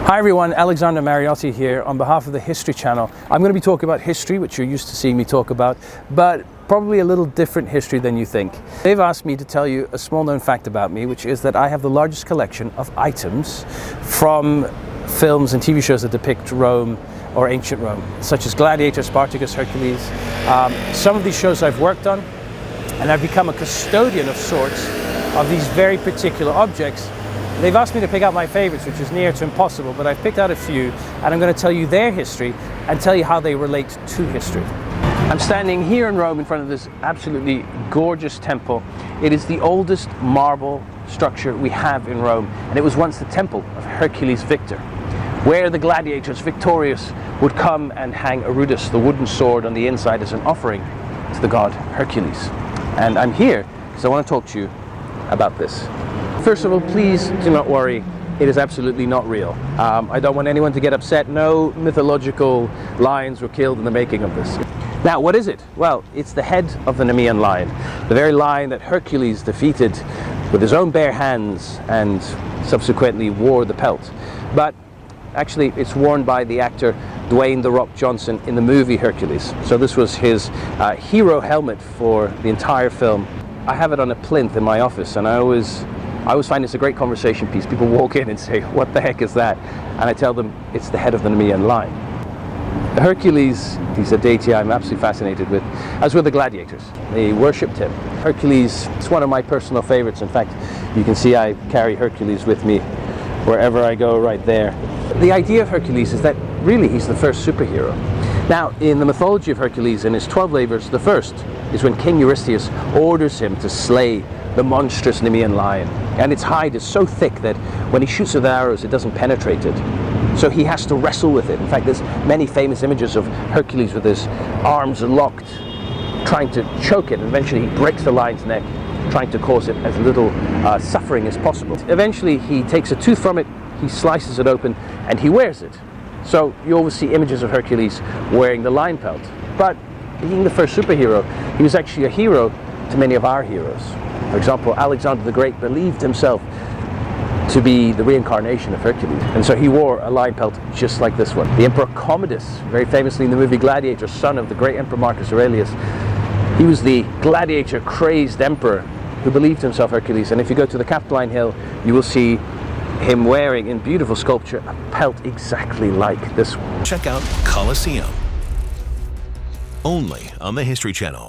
Hi everyone, Alexander Mariotti here on behalf of the History Channel. I'm going to be talking about history, which you're used to seeing me talk about, but probably a little different history than you think. They've asked me to tell you a small known fact about me, which is that I have the largest collection of items from films and TV shows that depict Rome or ancient Rome, such as Gladiator, Spartacus, Hercules. Some of these shows I've worked on, and I've become a custodian of sorts of these very particular objects. They've asked me to pick out my favorites, which is near to impossible, but I've picked out a few, and I'm going to tell you their history and tell you how they relate to history. I'm standing here in Rome in front of this absolutely gorgeous temple. It is the oldest marble structure we have in Rome, and it was once the temple of Hercules Victor, where the gladiators victorious would come and hang a rudis, the wooden sword, on the inside as an offering to the god Hercules. And I'm here because I want to talk to you about this. First of all, please do not worry, it is absolutely not real. I don't want anyone to get upset. No mythological lions were killed in the making of this. Now, what is it? Well, it's the head of the Nemean lion, the very lion that Hercules defeated with his own bare hands and subsequently wore the pelt. But actually, it's worn by the actor Dwayne "The Rock" Johnson in the movie Hercules. So this was his hero helmet for the entire film. I have it on a plinth in my office, and I always find it's a great conversation piece. People walk in and say, "What the heck is that?" And I tell them it's the head of the Nemean lion. Hercules, he's a deity I'm absolutely fascinated with, as were the gladiators. They worshipped him. Hercules is one of my personal favorites. In fact, you can see I carry Hercules with me wherever I go, right there. The idea of Hercules is that really he's the first superhero. Now, in the mythology of Hercules, in his 12 labors, the first is when King Eurystheus orders him to slay the monstrous Nemean lion. And its hide is so thick that when he shoots with arrows, it doesn't penetrate it. So he has to wrestle with it. In fact, there's many famous images of Hercules with his arms locked, trying to choke it. And eventually he breaks the lion's neck, trying to cause it as little suffering as possible. Eventually he takes a tooth from it, he slices it open, and he wears it. So you always see images of Hercules wearing the lion pelt. But being the first superhero, he was actually a hero to many of our heroes. For example, Alexander the Great believed himself to be the reincarnation of Hercules, and so he wore a lion pelt just like this one. The Emperor Commodus, very famously in the movie Gladiator, son of the great Emperor Marcus Aurelius, he was the gladiator-crazed emperor who believed himself Hercules. And if you go to the Capitoline Hill, you will see him wearing, in beautiful sculpture, a pelt exactly like this one. Check out Colosseum, only on the History Channel.